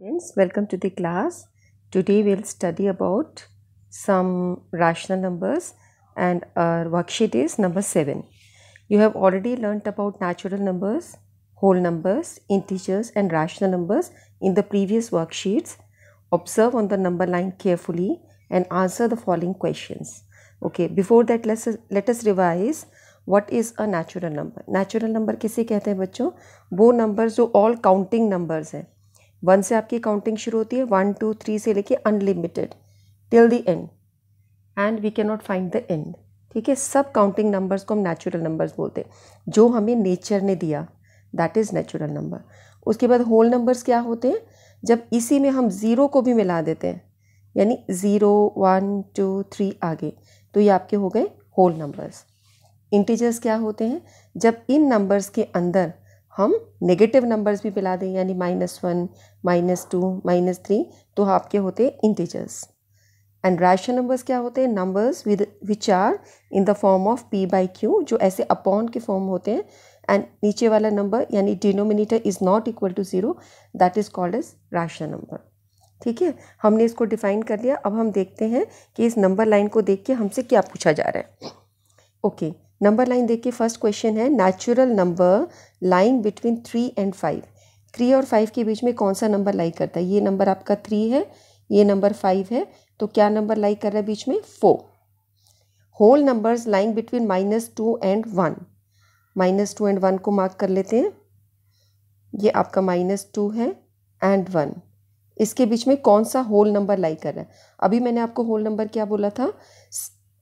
Students, welcome to the class. Today we'll study about some rational numbers and our worksheet is number 7. You have already learnt about natural numbers, whole numbers, integers and rational numbers in the previous worksheets. Observe on the number line carefully and answer the following questions. Okay, before that let us revise what is a natural number. Natural number किसे कहते हैं बच्चों? वो numbers जो all counting numbers हैं. 1 से आपकी counting शुरू होती है, 1 2 3 से लेके unlimited till the end and we can not find the end. ठीक है, सब काउंटिंग नंबर्स को हम नेचुरल नंबर्स बोलते हैं जो हमें नेचर ने दिया, दैट इज़ नेचुरल नंबर. उसके बाद होल नंबर्स क्या होते हैं? जब इसी में हम ज़ीरो को भी मिला देते हैं, यानी 0 1 2 3 आगे, तो ये आपके हो गए होल नंबर्स. इंटीजर्स क्या होते हैं? जब इन नंबर्स के अंदर हम नेगेटिव नंबर्स भी मिला दें, यानी -1 -2 -3, तो आपके होते हैं इंटीजर्स. एंड रैशनल नंबर्स क्या होते हैं? Numbers which are in the form of p/q, जो ऐसे अपॉन के फॉर्म होते हैं एंड नीचे वाला नंबर यानी denominator is not equal to 0, that is called as rational number. ठीक है, हमने इसको डिफाइन कर लिया. अब हम देखते हैं कि इस नंबर लाइन को देख के हमसे क्या पूछा जा रहा है. ओके, नंबर लाइन देखिए. फर्स्ट क्वेश्चन है natural number lying between 3 and 5. 3 और 5 के बीच में कौन सा नंबर लाई करता है? ये नंबर आपका 3 है, ये नंबर 5 है, तो क्या नंबर लाई कर रहा है बीच में? 4. Whole numbers lying between -2 and 1. -2 and 1 को मार्क कर लेते हैं. ये आपका -2 है एंड 1. इसके बीच में कौन सा होल नंबर लाई कर रहा है? अभी मैंने आपको होल नंबर क्या बोला था?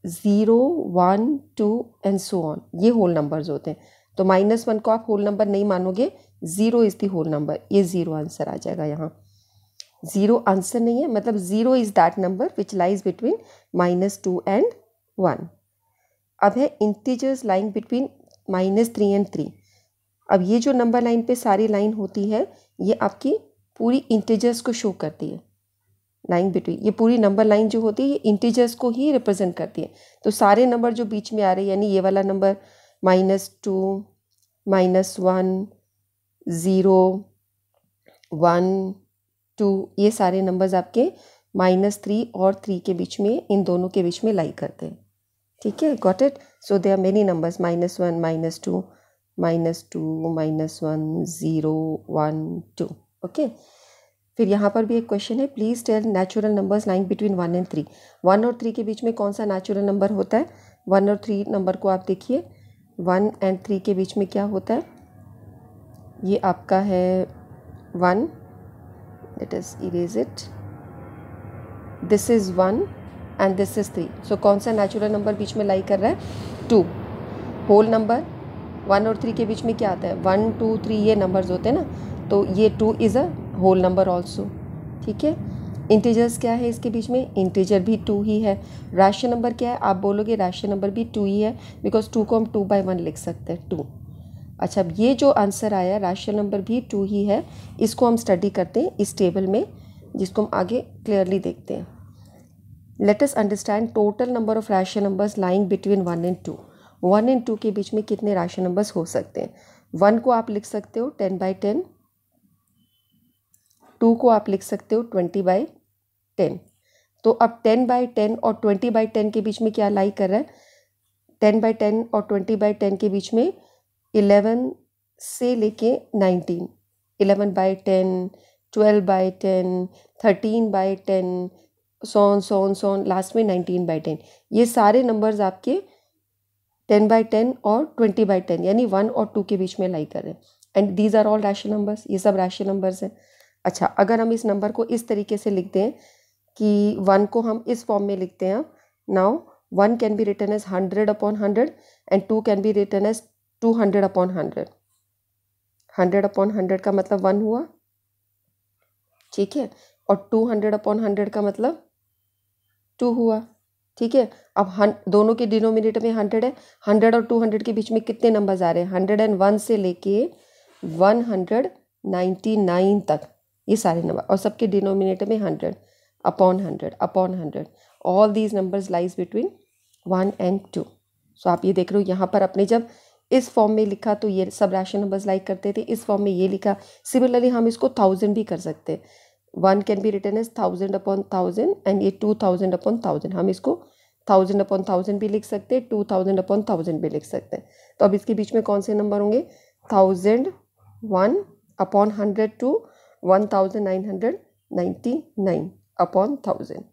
0 1 2 एंड सो ऑन, ये होल नंबर्स होते हैं. तो -1 को आप होल नंबर नहीं मानोगे, 0 इज़ द होल नंबर. ये 0 आंसर आ जाएगा यहाँ. 0 आंसर नहीं है, मतलब 0 is that number which lies between -2 and 1. अब है इंटीजर्स लाइंग बिटवीन -3 एंड 3. अब ये जो नंबर लाइन पे सारी लाइन होती है, ये आपकी पूरी इंटीजर्स को शो करती है. लाइन बिटवीन, ये पूरी नंबर लाइन जो होती है ये इंटीजर्स को ही रिप्रेजेंट करती है. तो सारे नंबर जो बीच में आ रहे हैं, यानी ये वाला नंबर -2 -1 0 1 2, ये सारे नंबर्स आपके -3 और 3 के बीच में, इन दोनों के बीच में लाई करते हैं. ठीक है, got it. So there are many numbers, -1 -2 -2 -1 0 1 2. Okay, फिर यहाँ पर भी एक क्वेश्चन है. Please tell natural numbers lying between 1 and 3. 1 और 3 के बीच में कौन सा नेचुरल नंबर होता है? 1 और 3 नंबर को आप देखिए. 1 एंड 3 के बीच में क्या होता है? ये आपका है 1. Let us erase it. This is 1 and this is 3. सो कौन सा नेचुरल नंबर बीच में लाई कर रहा है? 2. होल नंबर 1 और 3 के बीच में क्या आता है? 1 2 3 ये नंबर्स होते हैं ना, तो ये 2 is a whole number also. ठीक है, इंटीजर्स क्या है इसके बीच में? इंटीजर भी 2 ही है. रैशनल नंबर क्या है? आप बोलोगे रैशनल नंबर भी 2 ही है, बिकॉज 2 को हम 2/1 लिख सकते हैं, 2. अच्छा, अब ये जो आंसर आया रैशनल नंबर भी 2 ही है, इसको हम स्टडी करते हैं इस टेबल में, जिसको हम आगे क्लियरली देखते हैं. Let us understand total number of rational numbers lying between 1 and 2. 1 and 2 के बीच में कितने रैशनल नंबर्स हो सकते हैं? 1 को आप लिख सकते हो 10/10. 2 को आप लिख सकते हो 20/10. तो अब 10/10 और 20/10 के बीच में क्या लाई कर रहा है? 10/10 और 20/10 के बीच में 11 से लेके 19, 11/10 12/10 13/10 सोन लास्ट में 19/10. ये सारे नंबर्स आपके 10/10 और 20/10 यानी 1 और 2 के बीच में लाई कर रहे हैं. And these are all rational numbers, ये सब रैशनल नंबर्स हैं. अच्छा, अगर हम इस नंबर को इस तरीके से लिखते हैं कि 1 को हम इस फॉर्म में लिखते हैं. Now 1 can be written as 100/100 and 2 can be written as 200/100. 100/100 का मतलब 1 हुआ, ठीक है, और 200/100 का मतलब 2 हुआ. ठीक है, अब दोनों के डिनोमिनेटर में 100 है. 100 और 200 के बीच में कितने नंबर्स आ रहे हैं? 101 से लेके 199 तक, ये सारे नंबर, और सबके डिनोमिनेटर में 100/100/100. All these numbers lies between 1 and 2. सो आप ये देख रहे हो, यहाँ पर अपने जब इस फॉर्म में लिखा तो ये सब रैशनल नंबर्स लाइक करते थे, इस फॉर्म में ये लिखा. सिमिलरली हम इसको 1000 भी कर सकते हैं. 1 can be written as 1000 upon 1000 and ये 2000 अपॉन 1000, हम इसको 1000 अपॉन 1000 भी लिख सकते हैं, 2000 अपॉन 1000 भी लिख सकते हैं। तो अब इसके बीच में कौन से नंबर होंगे, 1001 अपॉन 100 टू 1999 अपॉन 1000।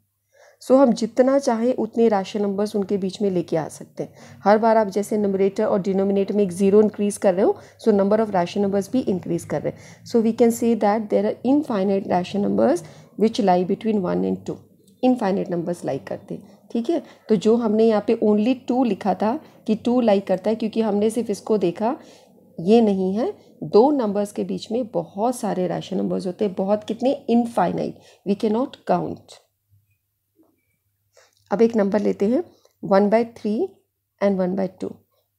सो हम जितना चाहें उतने रैशनल नंबर्स उनके बीच में लेके आ सकते हैं। हर बार आप जैसे न्यूमरेटर और डिनोमिनेटर में एक जीरो इंक्रीज कर रहे हो, so number of rational numbers भी इंक्रीज कर रहे हैं। So we can say that there are infinite rational numbers which lie between 1 and 2, infinite numbers lie करते हैं। ठीक है, तो जो हमने यहाँ पे ओनली 2 लिखा था कि 2 लाई करता है, क्योंकि हमने सिर्फ इसको देखा, ये नहीं है, दो नंबर्स के बीच में बहुत सारे रैशनल नंबर्स होते हैं, बहुत कितने, infinite, we can not count. अब एक नंबर लेते हैं 1/3 एंड 1/2,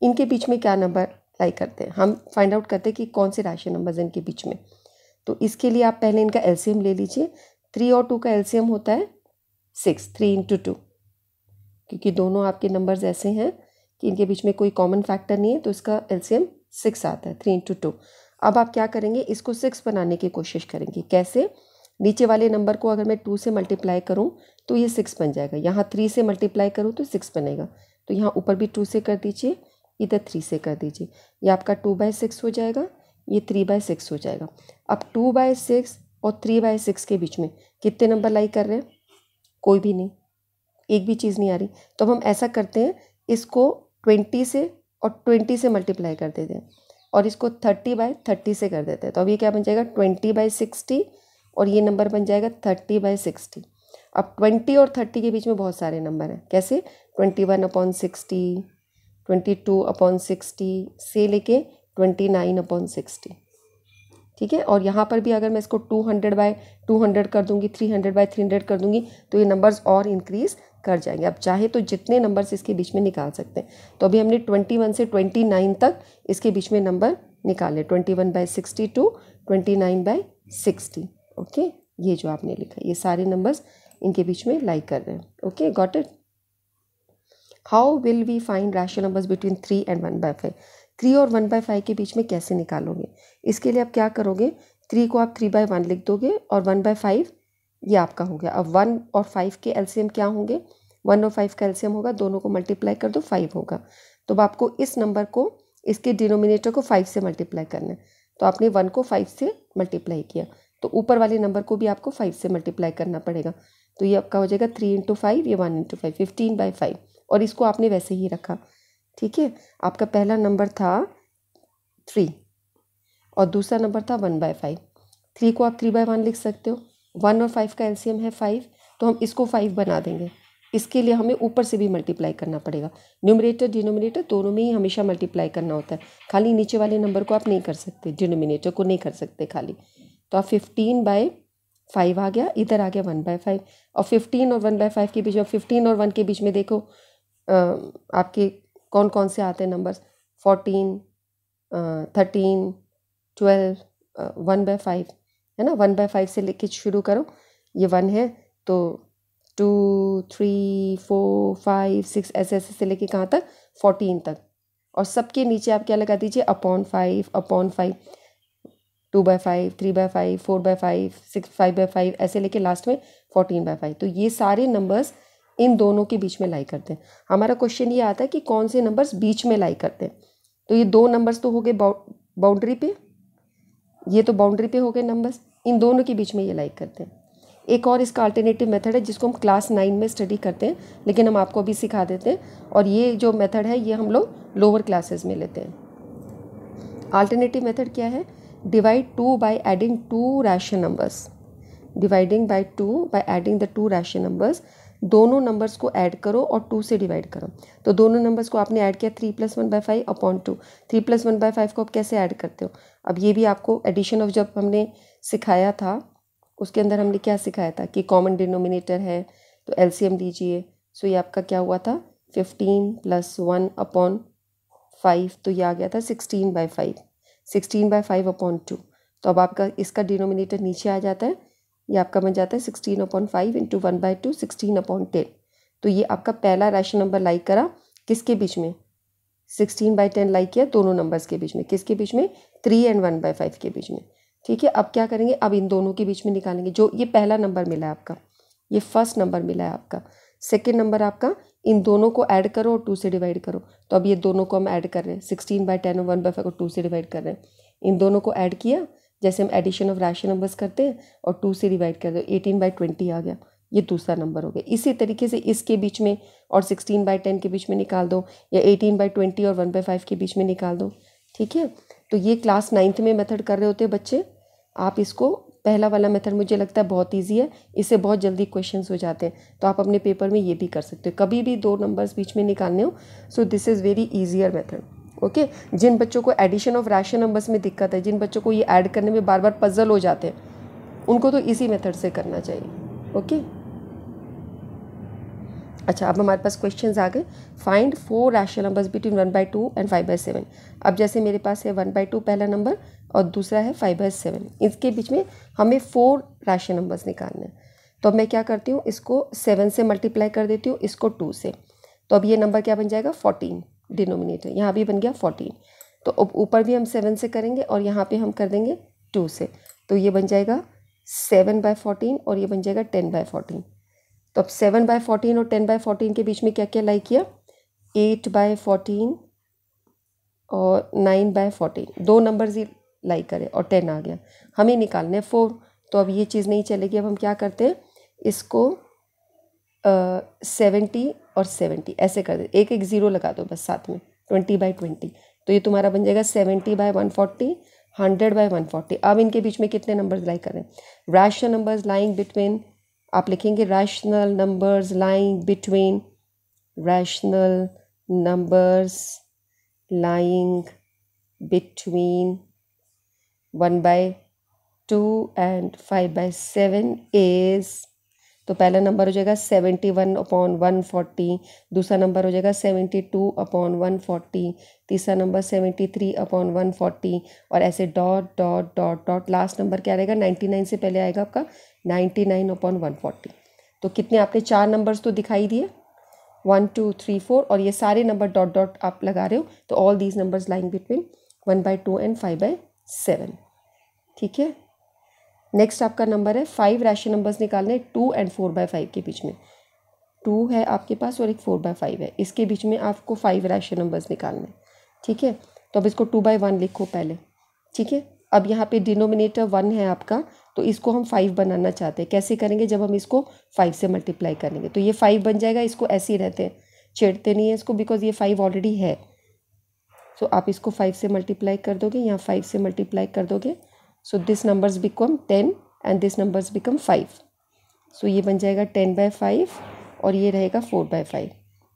इनके बीच में क्या नंबर लाई करते हैं, हम फाइंड आउट करते हैं कि कौन से रैशनल नंबर्स हैं इनके बीच में। तो इसके लिए आप पहले इनका एलसीएम ले लीजिए। 3 और 2 का एलसीएम होता है 6, 3 × 2, क्योंकि दोनों आपके नंबर्स ऐसे हैं कि इनके बीच में कोई कॉमन फैक्टर नहीं है, तो इसका एलसीएम 6 आता है, 3 × 2। अब आप क्या करेंगे, इसको 6 बनाने की कोशिश करेंगे। कैसे, नीचे वाले नंबर को अगर मैं 2 से मल्टीप्लाई करूं तो ये 6 बन जाएगा, यहाँ 3 से मल्टीप्लाई करूं तो 6 बनेगा, तो यहाँ ऊपर भी 2 से कर दीजिए, इधर 3 से कर दीजिए, ये आपका 2/6 हो जाएगा, ये 3/6 हो जाएगा। अब 2/6 और 3/6 के बीच में कितने नंबर लाई कर रहे हैं, कोई भी नहीं, एक भी चीज़ नहीं आ रही। तो अब हम ऐसा करते हैं, इसको 20 से और 20 से मल्टीप्लाई कर देते हैं, और इसको 30/30 से कर देते हैं। तो अब ये क्या बन जाएगा, 20/60, और ये नंबर बन जाएगा 30/60। अब 20 और 30 के बीच में बहुत सारे नंबर हैं, कैसे, 21/60, 22/60 से लेके 29/60। ठीक है, और यहाँ पर भी अगर मैं इसको 200/200 कर दूंगी, 300/300 कर दूंगी, तो ये नंबर्स और इंक्रीज कर जाएंगे। अब चाहे तो जितने नंबर्स इसके बीच में निकाल सकते हैं। तो अभी हमने 21 से 29 तक इसके बीच में नंबर निकाले, 21/60 टू 29/60। ओके, ये जो आपने लिखा, ये सारे नंबर्स इनके बीच में लाई कर रहे हैं। Okay, got it. How will we find rational numbers between 3 and 1/5? 3 और 1/5 के बीच में कैसे निकालोगे, इसके लिए आप क्या करोगे, 3 को आप 3/1 लिख दोगे, और 1/5 ये आपका हो गया। अब 1 और 5 के एलसीएम क्या होंगे, 1 और 5 का एलसीएम होगा, दोनों को मल्टीप्लाई कर दो, 5 होगा। तो अब आपको इस नंबर को, इसके डिनोमिनेटर को 5 से मल्टीप्लाई करना है। तो आपने 1 को 5 से मल्टीप्लाई किया, तो ऊपर वाले नंबर को भी आपको 5 से मल्टीप्लाई करना पड़ेगा। तो ये आपका हो जाएगा 3 × 5, ये 1 × 5, 15/5, और इसको आपने वैसे ही रखा। ठीक है, आपका पहला नंबर था 3 और दूसरा नंबर था 1/5। 3 को आप 3/1 लिख सकते हो, 1 और 5 का एलसीएम है 5, तो हम इसको 5 बना देंगे। इसके लिए हमें ऊपर से भी मल्टीप्लाई करना पड़ेगा, न्यूमरेटर डिनोमिनेटर दोनों में ही हमेशा मल्टीप्लाई करना होता है, खाली नीचे वाले नंबर को आप नहीं कर सकते, डिनोमिनेटर को नहीं कर सकते खाली। तो आप 15/5 आ गया, इधर आ गया 1/5, और 15 और 1/5 के बीच में, 15 और 1 के बीच में देखो आपके कौन कौन से आते हैं नंबर्स, 14, 13, 12, 1/5 है ना, 1/5 से लेके शुरू करो, ये 1 है, तो 2, 3, 4, 5, 6 ऐसे ऐसे से लेके कहाँ तक, 14 तक, और सबके नीचे आप क्या लगा दीजिए, अपॉन 5, 2/5, 3/5, 4/5, 5/5 ऐसे लेके लास्ट में 14/5। तो ये सारे नंबर्स इन दोनों के बीच में लाई करते हैं। हमारा क्वेश्चन ये आता है कि कौन से नंबर्स बीच में लाई करते हैं। तो ये दो नंबर्स तो हो गए बाउंड्री पे, ये तो बाउंड्री पे हो गए नंबर्स, इन दोनों के बीच में ये लाई करते हैं। एक और इसका अल्टरनेटिव मेथड है जिसको हम क्लास 9 में स्टडी करते हैं, लेकिन हम आपको अभी सिखा देते हैं, और ये जो मेथड है ये हम लोग लोअर क्लासेस में लेते हैं। अल्टरनेटिव मेथड क्या है, divide 2 by adding 2 rational numbers, dividing by 2 by adding the 2 rational numbers, दोनों नंबर्स को ऐड करो और 2 से डिवाइड करो। तो दोनों नंबर्स को आपने ऐड किया, 3 + 1/5 अपॉन 2, 3 + 1/5 को आप कैसे ऐड करते हो। अब ये भी आपको एडिशन ऑफ जब हमने सिखाया था उसके अंदर हमने क्या सिखाया था कि कॉमन डिनोमिनेटर है तो एलसीएम लीजिए। सो ये आपका क्या हुआ था, 15 + 1 अपॉन 5, तो ये आ गया था 16/5, 16/5 अपॉन 2। तो अब आपका इसका डिनोमिनेटर नीचे आ जाता है, ये आपका बन जाता है 16/5 × 1/2, 16/10। तो ये आपका पहला रैशनल नंबर लाई करा किसके बीच में, 16/10 लाई किया दोनों नंबर्स के बीच में, किसके बीच में, 3 and 1/5 के बीच में। ठीक है, अब क्या करेंगे, अब इन दोनों के बीच में निकालेंगे। जो ये पहला नंबर मिला है आपका, ये फर्स्ट नंबर मिला है आपका, सेकेंड नंबर आपका, इन दोनों को ऐड करो और 2 से डिवाइड करो। तो अब ये दोनों को हम ऐड कर रहे हैं, 16/10 और 1/5 को 2 से डिवाइड कर रहे हैं। इन दोनों को ऐड किया, जैसे हम एडिशन ऑफ रैशनल नंबर्स करते हैं, और 2 से डिवाइड कर दो, 18/20 आ गया, ये दूसरा नंबर हो गया। इसी तरीके से इसके बीच में और 16/10 के बीच में निकाल दो, या 18/20 और 1/5 के बीच में निकाल दो। ठीक है, तो ये क्लास 9th में मेथड कर रहे होते हैं बच्चे। आप इसको, पहला वाला मेथड मुझे लगता है बहुत इजी है, इससे बहुत जल्दी क्वेश्चंस हो जाते हैं, तो आप अपने पेपर में ये भी कर सकते हो। कभी भी 2 नंबर्स बीच में निकालने हो, so this is very easier method. Okay, जिन बच्चों को एडिशन ऑफ रैशनल नंबर्स में दिक्कत है, जिन बच्चों को ये ऐड करने में बार बार पजल हो जाते हैं, उनको तो इसी मेथड से करना चाहिए। ओके, अच्छा, अब हमारे पास क्वेश्चंस आ गए। Find 4 rational numbers between 1/2 and 5/7। अब जैसे मेरे पास है 1/2 पहला नंबर और दूसरा है 5/7, इसके बीच में हमें 4 रैशनल नंबर्स निकालने हैं। तो अब मैं क्या करती हूँ, इसको 7 से मल्टीप्लाई कर देती हूँ, इसको 2 से। तो अब ये नंबर क्या बन जाएगा, 14, डिनोमिनेटर यहाँ भी बन गया 14। तो अब ऊपर भी हम 7 से करेंगे और यहाँ पे हम कर देंगे 2 से, तो ये बन जाएगा 7/14 और ये बन जाएगा 10/14। तो अब 7/14 और 10/14 के बीच में क्या क्या लाई किया, 8/14 और 9/14, 2 नंबर्स ही लाई करे और 10 आ गया। हमें निकालने 4, तो अब ये चीज़ नहीं चलेगी। अब हम क्या करते हैं, इसको 70 और 70 ऐसे कर दे, एक एक ज़ीरो लगा दो बस साथ में, 20/20। तो ये तुम्हारा बन जाएगा 70/140, 100/140। अब इनके बीच में कितने नंबर्स लाई करें, रैशनल नंबर्स लाइंग बिटवीन, आप लिखेंगे rational numbers lying between, rational numbers lying between 1/2 and 5/7 is, तो पहला नंबर हो जाएगा 71/140, दूसरा नंबर हो जाएगा 72/140, तीसरा नंबर 73/140, और ऐसे dot dot dot dot. Last number क्या रहेगा, 99 से पहले आएगा आपका 99/140। तो कितने आपने 4 नंबर्स तो दिखाई दिए, 1 2 3 4, और ये सारे नंबर डॉट डॉट आप लगा रहे हो, तो all these numbers lying between 1/2 and 5/7। ठीक है, नेक्स्ट आपका नंबर है 5 रैशनल नंबर्स निकालने 2 एंड 4/5 के बीच में। 2 है आपके पास और एक 4/5 है, इसके बीच में आपको 5 रैशनल नंबर्स निकालने। ठीक है, तो अब इसको 2/1 लिखो पहले। ठीक है, अब यहाँ पे डिनोमिनेटर 1 है आपका, तो इसको हम 5 बनाना चाहते हैं। कैसे करेंगे, जब हम इसको 5 से मल्टीप्लाई करेंगे तो ये 5 बन जाएगा। इसको ऐसे ही रहते हैं, छेड़ते नहीं है इसको, बिकॉज ये 5 ऑलरेडी है। सो आप इसको 5 से मल्टीप्लाई कर दोगे, यहाँ 5 से मल्टीप्लाई कर दोगे, so this numbers become 10 and this numbers become 5। सो ये बन जाएगा 10/5 और ये रहेगा 4/5।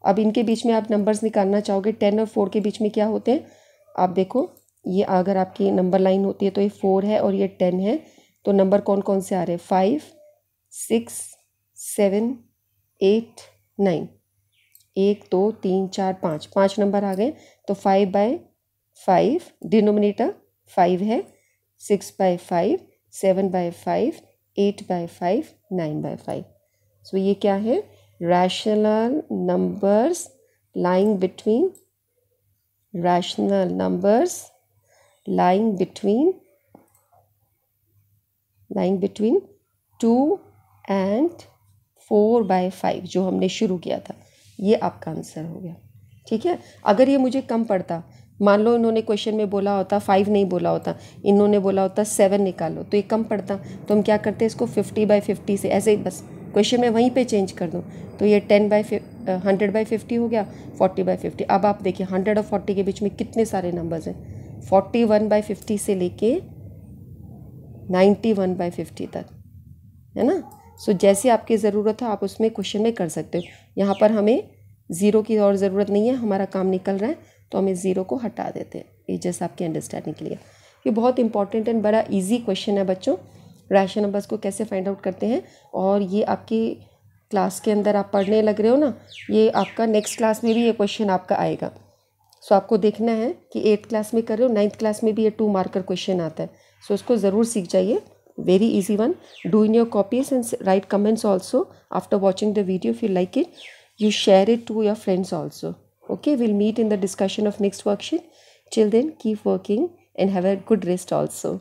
अब इनके बीच में आप नंबर्स निकालना चाहोगे, 10 और 4 के बीच में क्या होते हैं, आप देखो, ये अगर आपकी नंबर लाइन होती है तो ये 4 है और ये 10 है, तो नंबर कौन कौन से आ रहे हैं, 5 6 7 8 9, 1 2 3 4 5, 5 नंबर आ गए। तो 5/5, डिनोमिनेटर 5 है, 6/5, 7/5, 8/5, 9/5। सो ये क्या है, rational numbers lying between, rational numbers lying between 2 and 4/5 जो हमने शुरू किया था, ये आपका आंसर हो गया। ठीक है, अगर ये मुझे कम पड़ता, मान लो इन्होंने क्वेश्चन में बोला होता 5 नहीं बोला होता, इन्होंने बोला होता 7 निकालो, तो ये कम पड़ता, तो हम क्या करते हैं, इसको 50/50 से ऐसे ही बस क्वेश्चन में वहीं पे चेंज कर दो, तो ये 100/50 हो गया, 40/50। अब आप देखिए 100 और 40 के बीच में कितने सारे नंबर्स हैं, 41/50 से लेके 91/50 तक, है ना। सो जैसे आपकी ज़रूरत है आप उसमें क्वेश्चन में कर सकते हो। यहाँ पर हमें ज़ीरो की और ज़रूरत नहीं है, हमारा काम निकल रहा है, तो हम इस ज़ीरो को हटा देते हैं। ये जैसा आपके अंडरस्टैंडिंग के लिए, ये बहुत इंपॉर्टेंट एंड बड़ा इजी क्वेश्चन है बच्चों, रैशनल नंबर्स को कैसे फाइंड आउट करते हैं। और ये आपकी क्लास के अंदर आप पढ़ने लग रहे हो ना, ये आपका नेक्स्ट क्लास में भी ये क्वेश्चन आपका आएगा। सो आपको देखना है कि 8th क्लास में कर रहे हो, 9th क्लास में भी ये 2 मार्कर क्वेश्चन आता है, सो उसको ज़रूर सीख जाइए। Very easy one. Do in your copies and write comments also after watching the video. If you like it, you share it to your friends also. Okay, we'll meet in the discussion of next worksheet. Till then, keep working and have a good rest also.